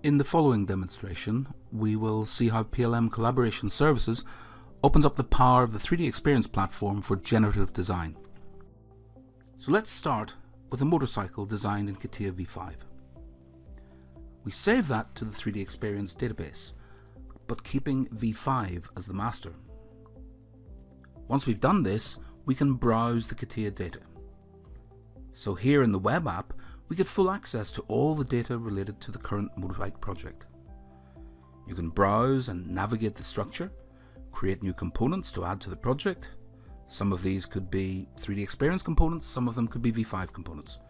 In the following demonstration, we will see how PLM Collaboration Services opens up the power of the 3D Experience platform for generative design. So let's start with a motorcycle designed in CATIA V5. We save that to the 3D Experience database, but keeping V5 as the master. Once we've done this, we can browse the CATIA data. So here in the web app, we get full access to all the data related to the current motorbike project. You can browse and navigate the structure, create new components to add to the project. Some of these could be 3D Experience components, some of them could be V5 components.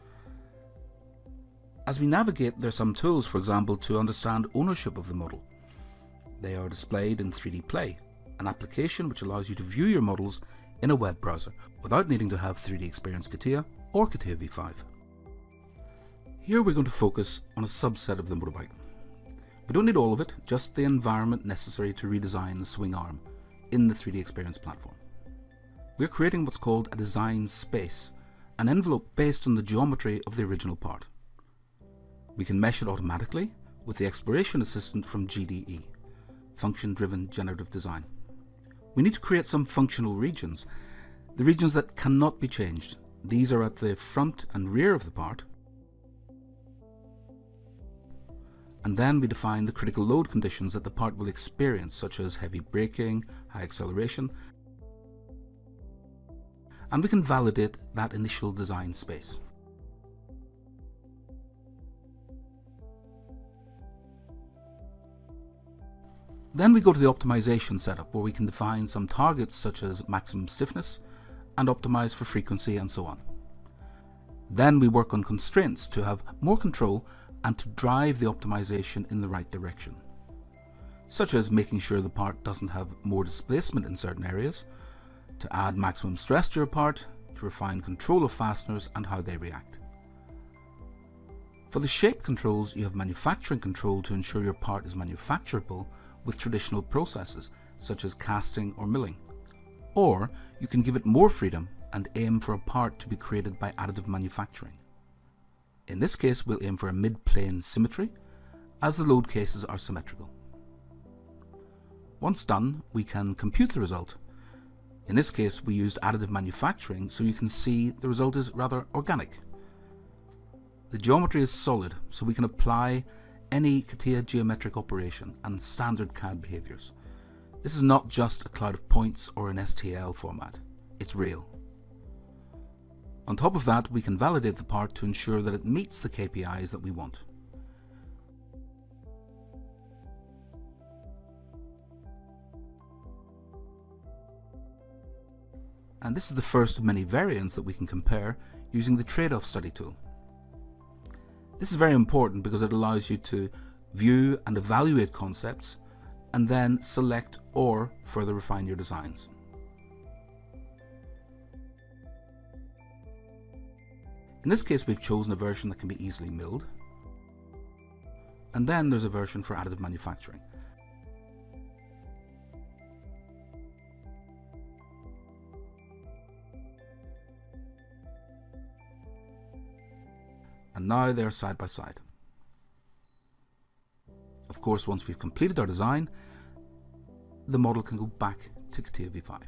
As we navigate, there are some tools, for example, to understand ownership of the model. They are displayed in 3D Play, an application which allows you to view your models in a web browser without needing to have 3D Experience CATIA or CATIA V5. Here we're going to focus on a subset of the motorbike. We don't need all of it, just the environment necessary to redesign the swing arm in the 3D Experience platform. We're creating what's called a design space, an envelope based on the geometry of the original part. We can mesh it automatically with the Exploration Assistant from GDE, Function-Driven Generative Design. We need to create some functional regions, the regions that cannot be changed. These are at the front and rear of the part. And then we define the critical load conditions that the part will experience, such as heavy braking, high acceleration, and we can validate that initial design space. Then we go to the optimization setup, where we can define some targets such as maximum stiffness and optimize for frequency and so on. Then we work on constraints to have more control and to drive the optimization in the right direction, such as making sure the part doesn't have more displacement in certain areas, to add maximum stress to your part, to refine control of fasteners and how they react. For the shape controls, you have manufacturing control to ensure your part is manufacturable with traditional processes such as casting or milling. Or you can give it more freedom and aim for a part to be created by additive manufacturing. In this case, we'll aim for a mid-plane symmetry, as the load cases are symmetrical. Once done, we can compute the result. In this case, we used additive manufacturing, so you can see the result is rather organic. The geometry is solid, so we can apply any CATIA geometric operation and standard CAD behaviors. This is not just a cloud of points or an STL format, it's real. On top of that, we can validate the part to ensure that it meets the KPIs that we want. And this is the first of many variants that we can compare using the trade-off study tool. This is very important because it allows you to view and evaluate concepts and then select or further refine your designs. In this case, we've chosen a version that can be easily milled, and then there's a version for additive manufacturing. And now they're side by side. Of course, once we've completed our design, the model can go back to CATIA V5.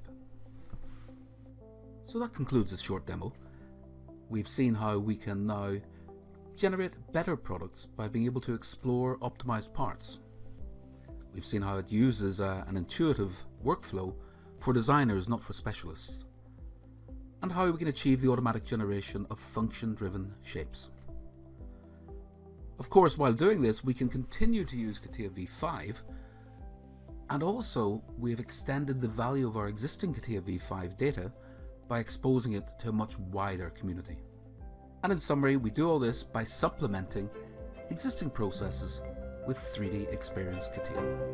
So that concludes this short demo. We've seen how we can now generate better products by being able to explore optimized parts. We've seen how it uses an intuitive workflow for designers, not for specialists, and how we can achieve the automatic generation of function-driven shapes. Of course, while doing this, we can continue to use CATIA V5, and also we have extended the value of our existing CATIA V5 data by exposing it to a much wider community. And in summary, we do all this by supplementing existing processes with 3D Experience CATIA.